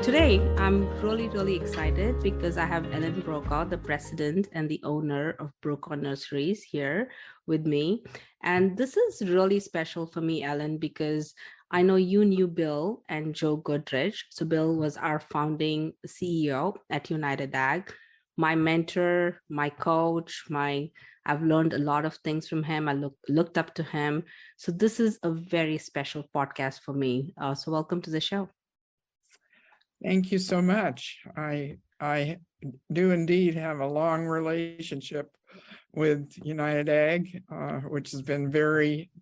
Today, I'm really excited because I have Ellen Brokaw, the president and the owner of Brokaw Nurseries, here with me. And this is really special for me, Ellen, because I know you knew Bill and Joe Goodrich. So Bill was our founding CEO at United Ag, my mentor, my coach, I've learned a lot of things from him. I looked up to him. So this is a very special podcast for me. So welcome to the show. Thank you so much. I do indeed have a long relationship with United Ag, which has been very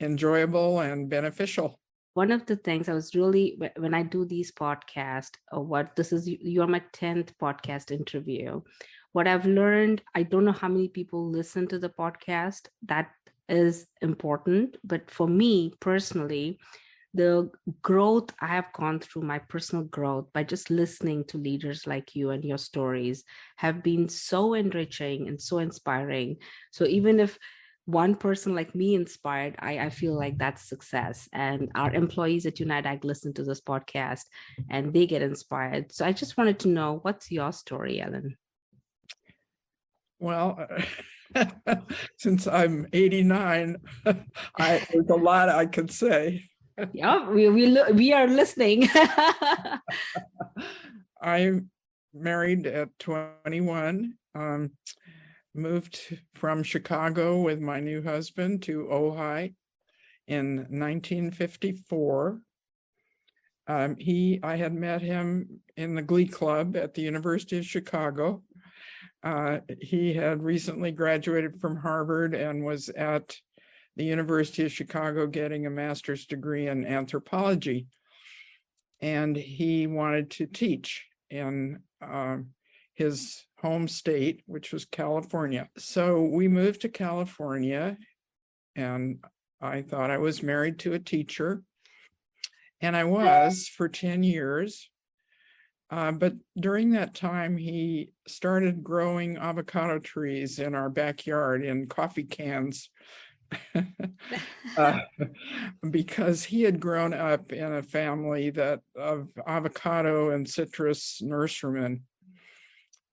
enjoyable and beneficial. One of the things I was really, when I do these podcasts, you're my 10th podcast interview. What I've learned, I don't know how many people listen to the podcast. That is important. But for me personally, the growth I have gone through, my personal growth by just listening to leaders like you and your stories have been so enriching and so inspiring. So even if one person like me inspired, I feel like that's success. And our employees at United Ag listen to this podcast and they get inspired. So I just wanted to know, what's your story, Ellen? Well, since I'm 89, there's a lot I could say. Yeah, we are listening. I married at 21, moved from Chicago with my new husband to Ojai in 1954. I had met him in the Glee Club at the University of Chicago. He had recently graduated from Harvard and was at the University of Chicago getting a master's degree in anthropology. And he wanted to teach in his home state, which was California. So we moved to California, and I thought I was married to a teacher. And I was for 10 years. But during that time, he started growing avocado trees in our backyard in coffee cans. Because he had grown up in a family of avocado and citrus nurserymen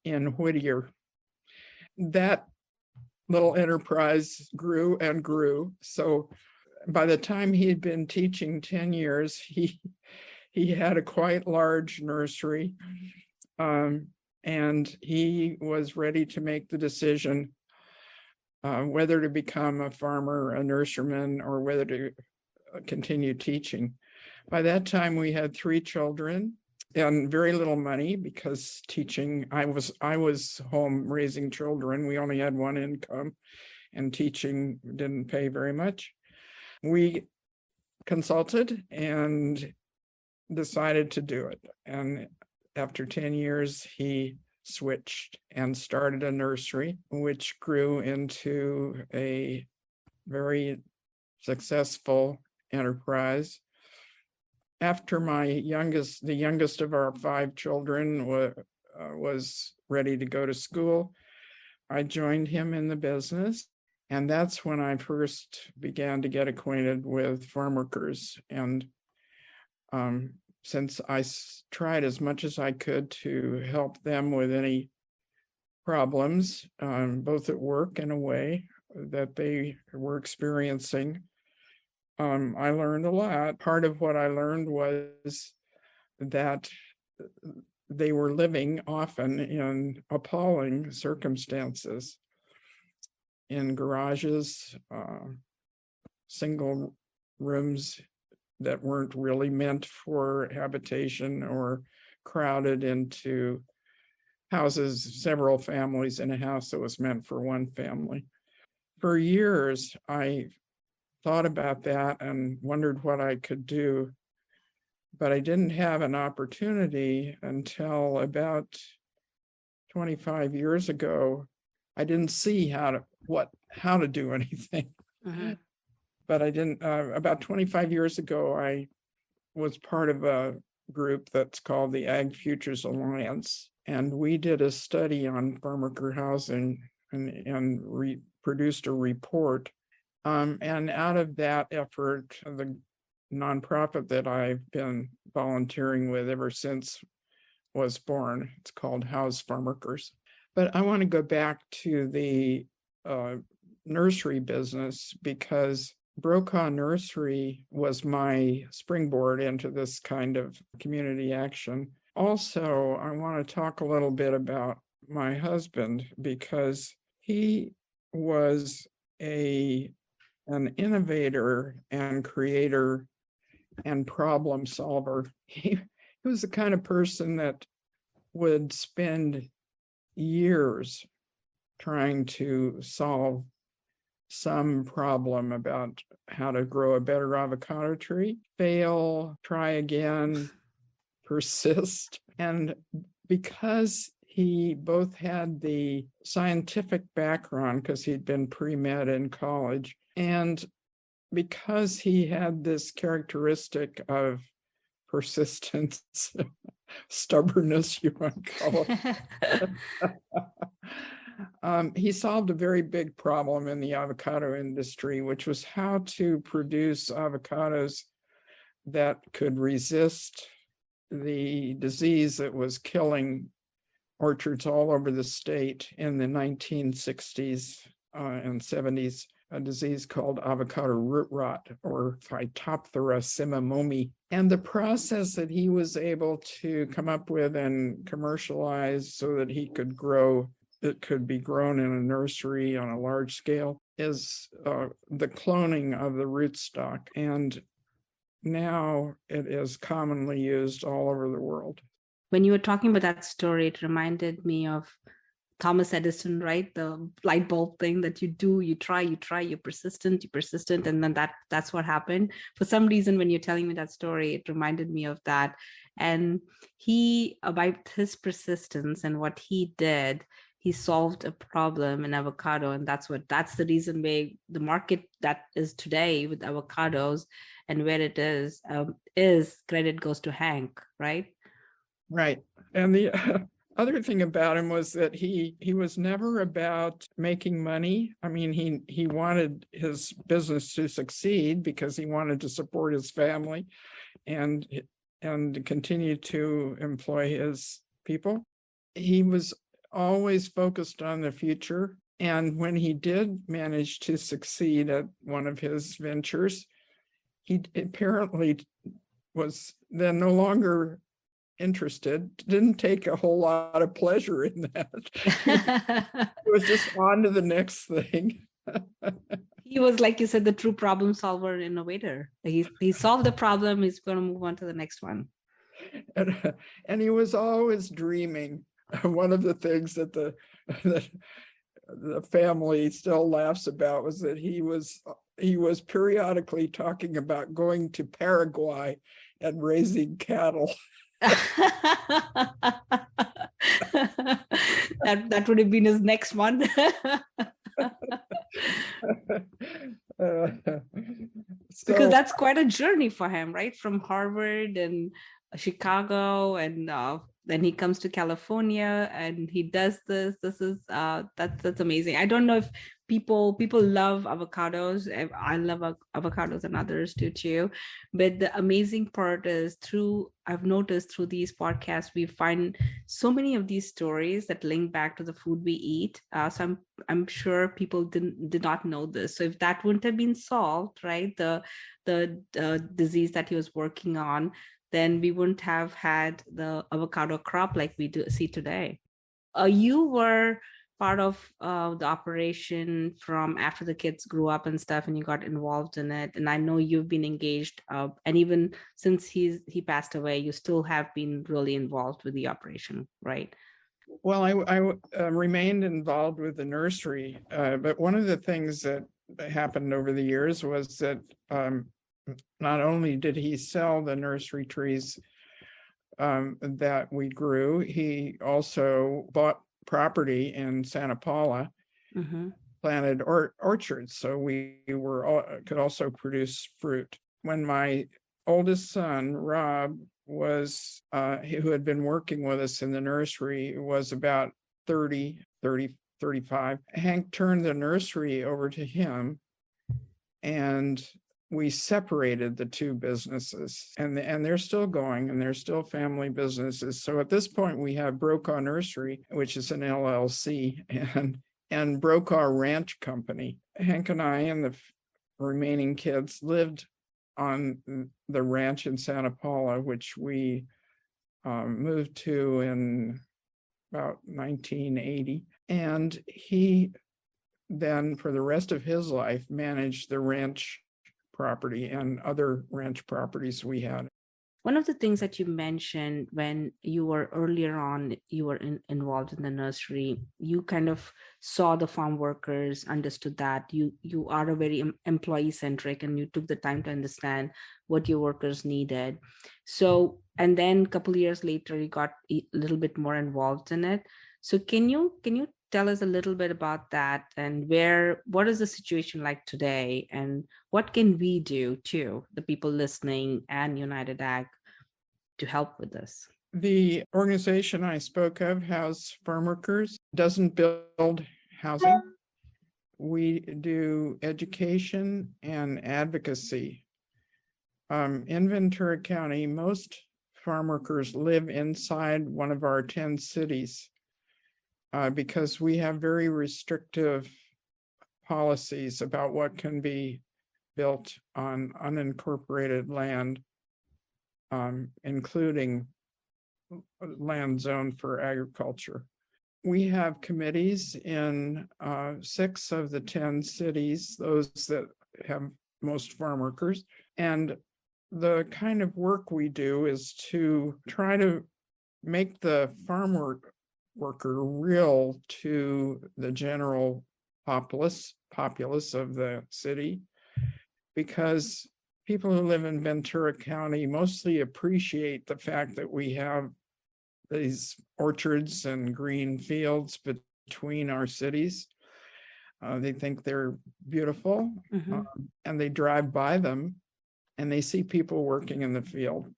in Whittier. That little enterprise grew and grew. So by the time he had been teaching 10 years, he had a quite large nursery, and he was ready to make the decision whether to become a farmer, a nurseryman, or whether to continue teaching. By that time, we had 3 children and very little money because teaching, I was home raising children. We only had one income, and teaching didn't pay very much. We consulted and decided to do it. And after 10 years, he switched and started a nursery, which grew into a very successful enterprise. After the youngest of our 5 children was ready to go to school, I joined him in the business. And that's when I first began to get acquainted with farm workers. And since I tried as much as I could to help them with any problems, both at work and away, that they were experiencing, I learned a lot. Part of what I learned was that they were living often in appalling circumstances, in garages, single rooms that weren't really meant for habitation, or crowded into houses, several families in a house that was meant for one family. For years, I thought about that and wondered what I could do, but I didn't have an opportunity until about 25 years ago. I didn't see how to do anything. Mm-hmm. But I didn't, about 25 years ago, I was part of a group that's called the Ag Futures Alliance. And we did a study on farm worker housing and produced a report. And out of that effort, the nonprofit that I've been volunteering with ever since was born. It's called House Farmworkers. But I want to go back to the nursery business, because Brokaw Nursery was my springboard into this kind of community action. Also, I want to talk a little bit about my husband, because he was an innovator and creator and problem solver. He was the kind of person that would spend years trying to solve some problem about how to grow a better avocado tree, fail, try again, persist. And because he both had the scientific background, because he'd been pre-med in college, and because he had this characteristic of persistence, stubbornness, you want to call it. He solved a very big problem in the avocado industry, which was how to produce avocados that could resist the disease that was killing orchards all over the state in the 1960s and 70s, a disease called avocado root rot, or Phytophthora simimomi. And the process that he was able to come up with and commercialize so that he could grow, it could be grown in a nursery on a large scale, is the cloning of the rootstock. And now it is commonly used all over the world. When you were talking about that story, it reminded me of Thomas Edison, right? The light bulb thing that you do, you try, you're persistent, and then that's what happened. For some reason, when you're telling me that story, it reminded me of that. And he, by his persistence and what he did, he solved a problem in avocado. And that's the reason why the market that is today with avocados and where it is credit goes to Hank, right? Right. And the other thing about him was that he was never about making money. I mean, he wanted his business to succeed because he wanted to support his family and continue to employ his people. He was always focused on the future. And when he did manage to succeed at one of his ventures, he apparently was then no longer interested, didn't take a whole lot of pleasure in that. It was just on to the next thing. He was, like you said, the true problem solver and innovator. He solved the problem, he's going to move on to the next one. And he was always dreaming. One of the things that the family still laughs about was that he was periodically talking about going to Paraguay and raising cattle. that would have been his next one. Because that's quite a journey for him, right? From Harvard and Chicago, and then he comes to California and he does this. This is that's amazing. I don't know if people love avocados. I love avocados and others do too. But the amazing part is I've noticed through these podcasts, we find so many of these stories that link back to the food we eat. So I'm sure people did not know this. So if that wouldn't have been solved, right, the disease that he was working on, then we wouldn't have had the avocado crop like we see today. You were part of the operation from after the kids grew up and stuff, and you got involved in it. And I know you've been engaged, and even since he passed away, you still have been really involved with the operation, right? Well, I remained involved with the nursery, but one of the things that happened over the years was that not only did he sell the nursery trees that we grew, he also bought property in Santa Paula, planted orchards, so we could also produce fruit. When my oldest son, Rob, who had been working with us in the nursery, was about 35, Hank turned the nursery over to him, and we separated the two businesses, and they're still going, and they're still family businesses. So at this point, we have Brokaw Nursery, which is an LLC, and Brokaw Ranch Company. Hank and I and the remaining kids lived on the ranch in Santa Paula, which we moved to in about 1980. And he then, for the rest of his life, managed the ranch property and other ranch properties we had. One of the things that you mentioned when you were earlier on, you were involved in the nursery, you kind of saw the farm workers, understood that you are a very employee centric, and you took the time to understand what your workers needed. So, and then a couple of years later, you got a little bit more involved in it. So can you tell us a little bit about that, and what is the situation like today, and what can we do too, the people listening and United Ag, to help with this? The organization I spoke of, House Farm Workers, doesn't build housing. We do education and advocacy. In Ventura County, most farm workers live inside one of our 10 cities. Because we have very restrictive policies about what can be built on unincorporated land, including land zoned for agriculture. We have committees in 6 of the 10 cities, those that have most farm workers. And the kind of work we do is to try to make the farm worker real to the general populace of the city, because people who live in Ventura County mostly appreciate the fact that we have these orchards and green fields between our cities. They think they're beautiful, and they drive by them and they see people working in the field,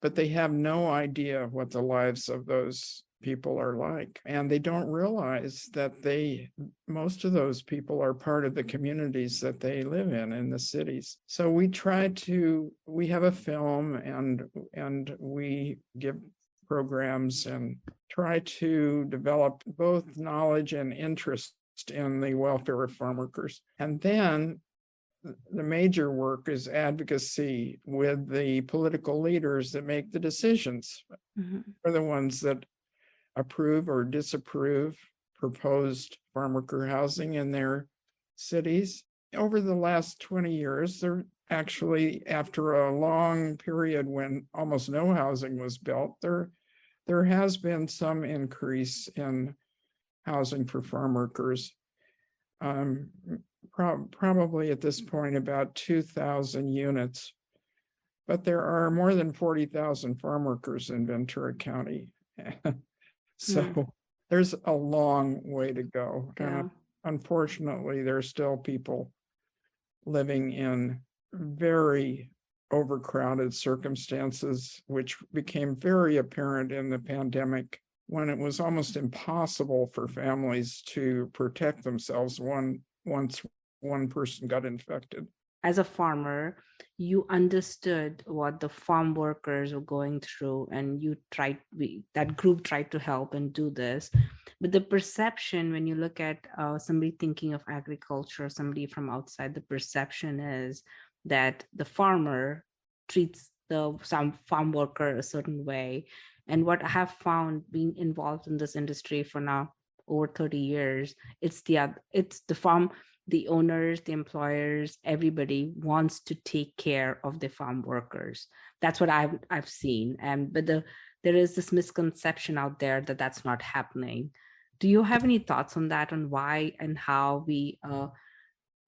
but they have no idea what the lives of those people are like. And they don't realize that most of those people are part of the communities that they live in the cities. So we have a film, and we give programs and try to develop both knowledge and interest in the welfare of farm workers. And then the major work is advocacy with the political leaders that make the decisions. Are the ones that approve or disapprove proposed farm worker housing in their cities. Over the last 20 years, there actually, after a long period when almost no housing was built, there has been some increase in housing for farm workers. Probably at this point about 2,000 units, but there are more than 40,000 farm workers in Ventura County. So there's a long way to go. Yeah. Unfortunately, there are still people living in very overcrowded circumstances, which became very apparent in the pandemic, when it was almost impossible for families to protect themselves once one person got infected. As a farmer, you understood what the farm workers were going through, and that group tried to help and do this. But the perception, when you look at somebody thinking of agriculture, somebody from outside, the perception is that the farmer treats some farm worker a certain way. And what I have found, being involved in this industry for now over 30 years, it's the farm. The owners, the employers, everybody wants to take care of the farm workers. That's what I've seen. But there is this misconception out there that that's not happening. Do you have any thoughts on that, on why and how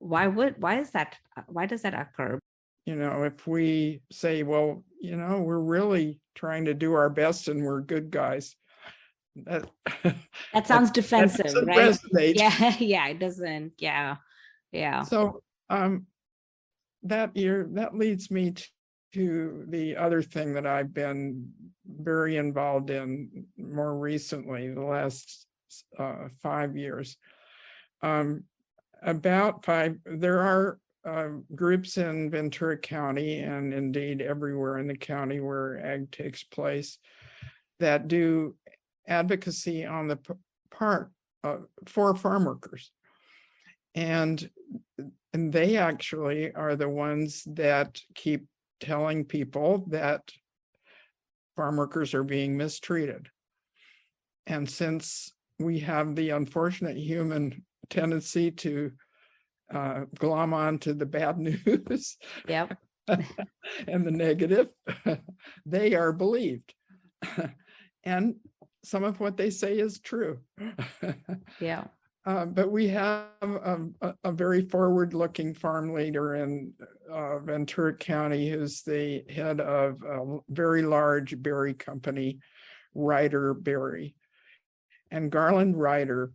why does that occur? If we say, well, we're really trying to do our best and we're good guys, that sounds defensive, right? Resonate. Yeah, it doesn't. Yeah. So that leads me to the other thing that I've been very involved in more recently, the last 5 years. There are groups in Ventura County, and indeed everywhere in the county where ag takes place, that do advocacy on the part for farm workers. And they actually are the ones that keep telling people that farm workers are being mistreated. And since we have the unfortunate human tendency to glom on to the bad news Yep. and the negative, they are believed. And some of what they say is true. Yeah. But we have a very forward-looking farm leader in Ventura County who's the head of a very large berry company, Ryder Berry. And Garland Ryder,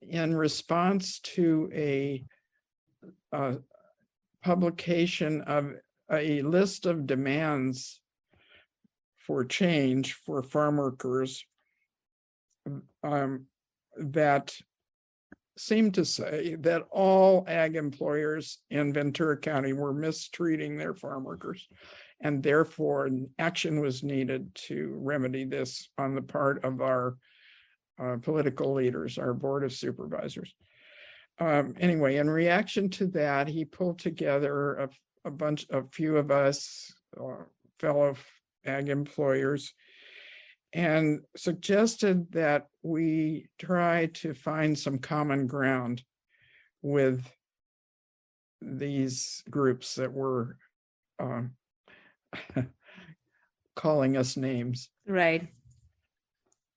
in response to a publication of a list of demands for change for farm workers, that seemed to say that all ag employers in Ventura County were mistreating their farm workers, and therefore action was needed to remedy this on the part of our political leaders, our board of supervisors. Anyway, in reaction to that, he pulled together a few of us fellow ag employers and suggested that we try to find some common ground with these groups that were calling us names. Right.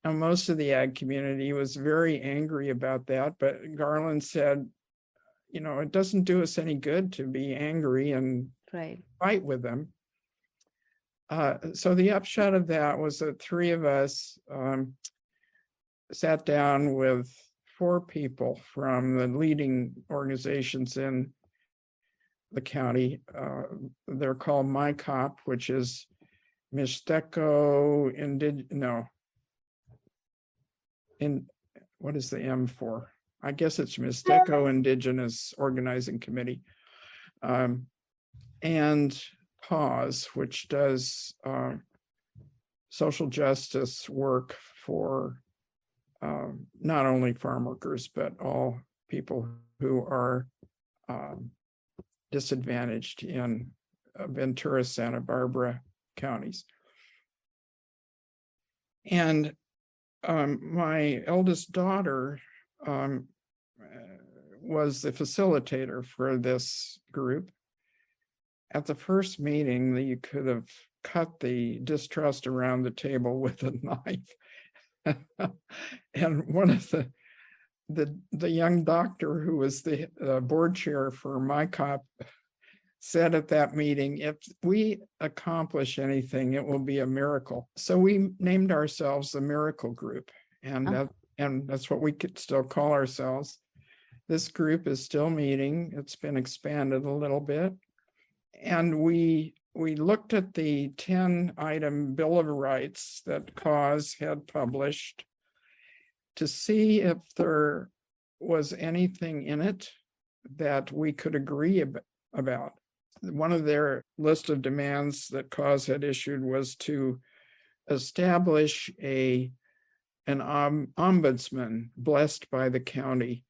Now, most of the ag community was very angry about that, but Garland said, it doesn't do us any good to be angry and Right. fight with them. So the upshot of that was that three of us sat down with four people from the leading organizations in the county. They're called MyCop, which is Mixteco what is the M for? I guess it's Mixteco Indigenous Organizing Committee. And PAWS, which does social justice work for not only farm workers, but all people who are disadvantaged in Ventura, Santa Barbara counties. And my eldest daughter was the facilitator for this group. At the first meeting, you could have cut the distrust around the table with a knife. And one of the young doctor who was the board chair for MyCop said at that meeting, if we accomplish anything, it will be a miracle. So we named ourselves the Miracle Group, and that's what we could still call ourselves. This group is still meeting. It's been expanded a little bit. And we looked at the 10-item Bill of Rights that CAUSE had published to see if there was anything in it that we could agree about. One of their list of demands that CAUSE had issued was to establish an ombudsman blessed by the county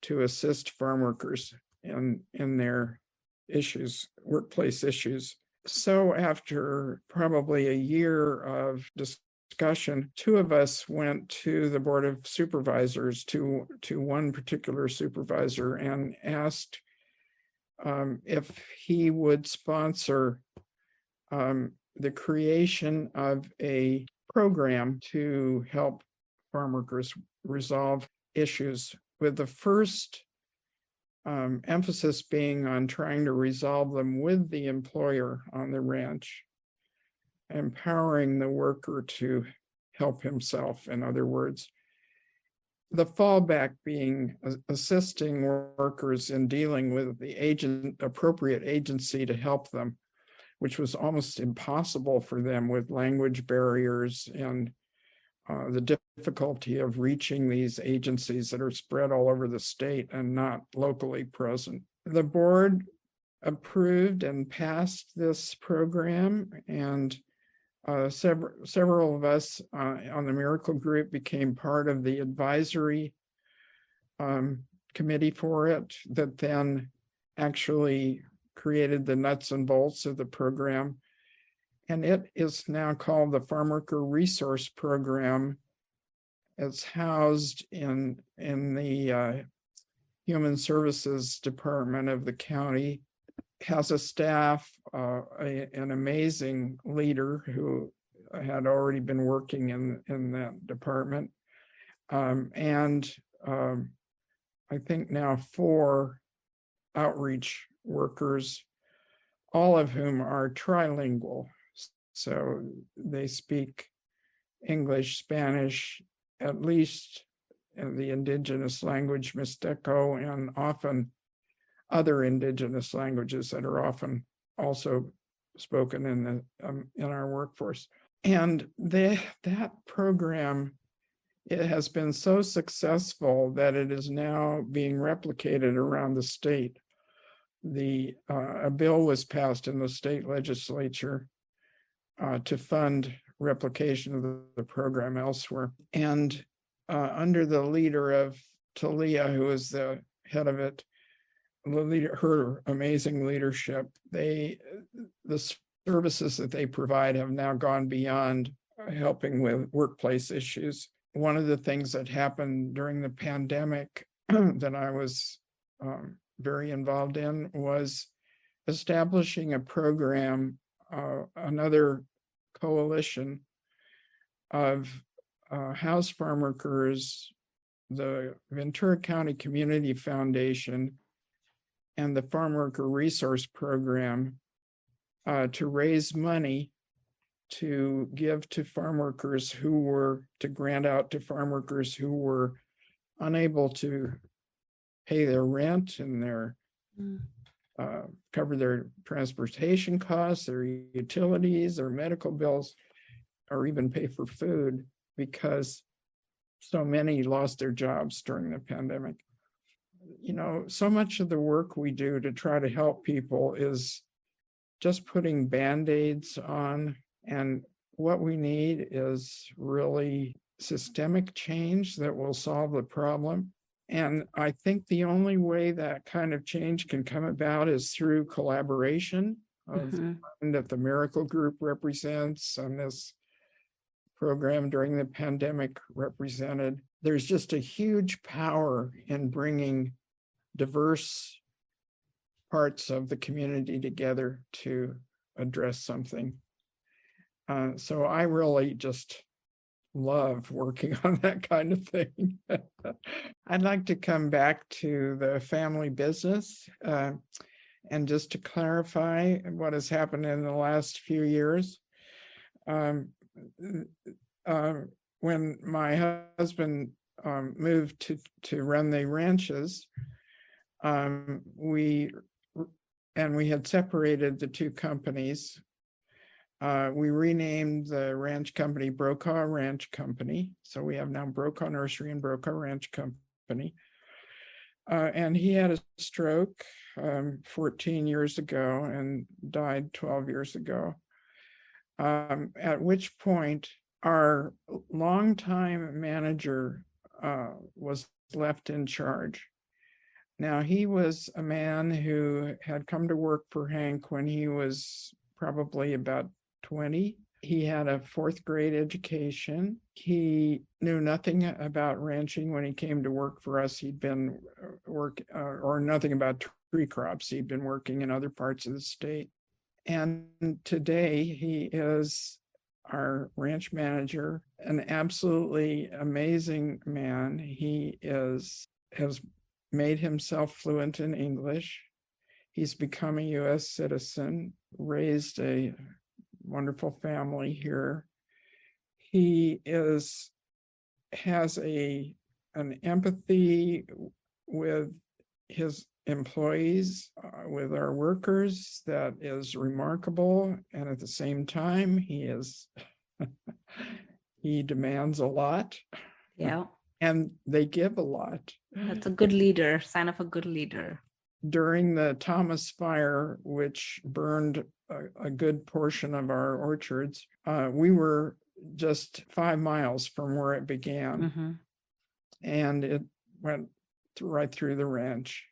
to assist farm workers in their issues, workplace issues. So after probably a year of discussion, two of us went to the Board of Supervisors, to one particular supervisor, and asked if he would sponsor the creation of a program to help farm workers resolve issues, with the first emphasis being on trying to resolve them with the employer on the ranch, empowering the worker to help himself, in other words. The fallback being assisting workers in dealing with the appropriate agency to help them, which was almost impossible for them with language barriers and the difficulty of reaching these agencies that are spread all over the state and not locally present. the board approved and passed this program, and several of us on the Miracle Group became part of the advisory committee for it, that then actually created the nuts and bolts of the program. And it is now called the Farm Worker Resource Program. It's housed in the Human Services Department of the county. Has a staff, an amazing leader who had already been working in that department, and I think now 4 outreach workers, all of whom are trilingual. So they speak English, Spanish, at least the indigenous language Mixteco, and often other indigenous languages that are often also spoken in our workforce. And that program, it has been so successful that it is now being replicated around the state. A bill was passed in the state legislature to fund replication of the program elsewhere. And under the leader of Talia, who is the head of it, her amazing leadership, the services that they provide have now gone beyond helping with workplace issues. One of the things that happened during the pandemic that I was very involved in was establishing a program, another coalition of house farm workers, the Ventura County Community Foundation, and the Farm Worker Resource Program to raise money to give to farm workers to grant out to farm workers who were unable to pay their rent and cover their transportation costs, their utilities, their medical bills, or even pay for food, because so many lost their jobs during the pandemic. So much of the work we do to try to help people is just putting Band-Aids on. And what we need is really systemic change that will solve the problem. And I think the only way that kind of change can come about is through collaboration that the Miracle Group represents, and this program during the pandemic represented. There's just a huge power in bringing diverse parts of the community together to address something. So I really just love working on that kind of thing. I'd like to come back to the family business and just to clarify what has happened in the last few years. When my husband moved to run the ranches, we had separated the two companies. We renamed the ranch company Brokaw Ranch Company. So we have now Brokaw Nursery and Brokaw Ranch Company. And he had a stroke 14 years ago and died 12 years ago. At which point our longtime manager was left in charge. Now, he was a man who had come to work for Hank when he was probably about 20. He had a 4th grade education. He knew nothing about ranching when he came to work for us. He'd been or nothing about tree crops. He'd been working in other parts of the state. And today he is our ranch manager, an absolutely amazing man. He has made himself fluent in English. He's become a U.S. citizen, raised a wonderful family here. He has an empathy with his employees, with our workers, that is remarkable. And at the same time, he demands a lot. Yeah. And they give a lot. That's a good leader, sign of a good leader. during the Thomas Fire, which burned a good portion of our orchards, we were just 5 miles from where it began. And it went right through the ranch.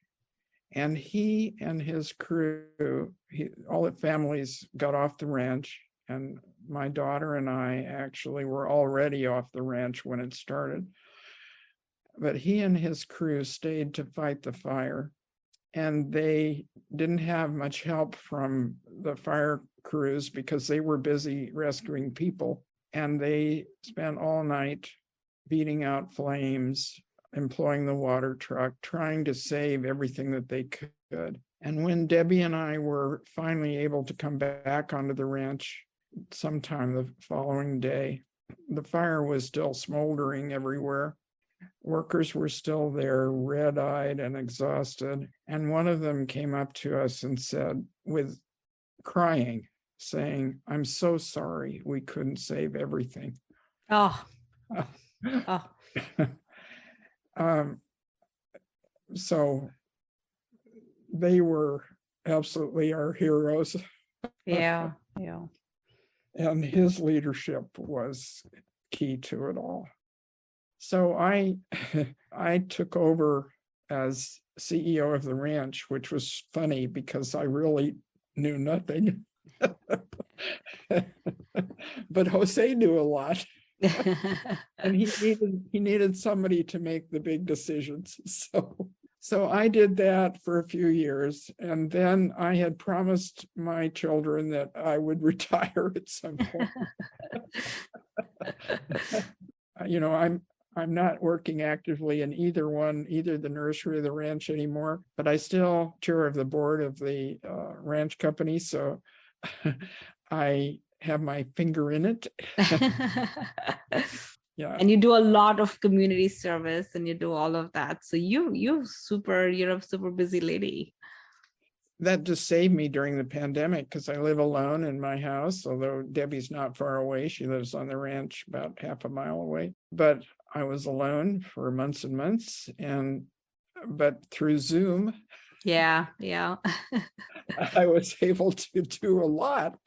And he and his crew, all the families got off the ranch, and my daughter and I actually were already off the ranch when it started. But he and his crew stayed to fight the fire, and they didn't have much help from the fire crews because they were busy rescuing people. And they spent all night beating out flames, employing the water truck, trying to save everything that they could. And when Debbie and I were finally able to come back onto the ranch sometime the following day, the fire was still smoldering everywhere. Workers were still there, red-eyed and exhausted. And one of them came up to us and said, with crying, saying, "I'm so sorry we couldn't save everything." Oh. So they were absolutely our heroes. Yeah. And his leadership was key to it all. So I took over as CEO of the ranch, which was funny because I really knew nothing. But Jose knew a lot. And he needed somebody to make the big decisions. So I did that for a few years, and then I had promised my children that I would retire at some point. I'm not working actively in either the nursery or the ranch anymore, but I still chair of the board of the ranch company, so I have my finger in it. Yeah. And you do a lot of community service and you do all of that. So you're a super busy lady. That just saved me during the pandemic because I live alone in my house, although Debbie's not far away. She lives on the ranch about half a mile away. But I was alone for months and months, but through Zoom, yeah, I was able to do a lot,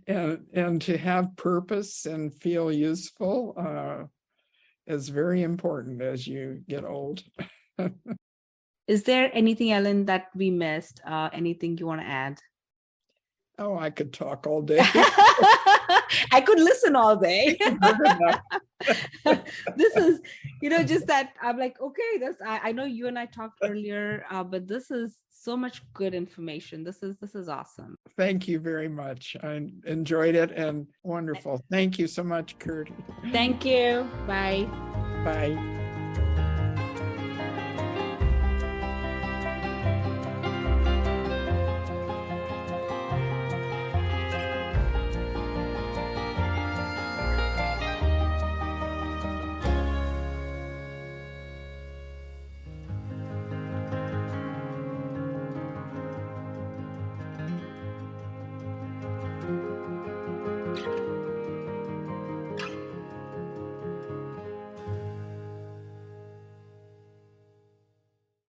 and to have purpose and feel useful is very important as you get old. Is there anything, Ellen, that we missed? Anything you want to add? Oh, I could talk all day. I could listen all day. This is, just that I'm like, okay, I know you and I talked earlier, but this is so much good information. This is awesome. Thank you very much. I enjoyed it and wonderful. Thank you so much, Kurt. Thank you. Bye. Bye.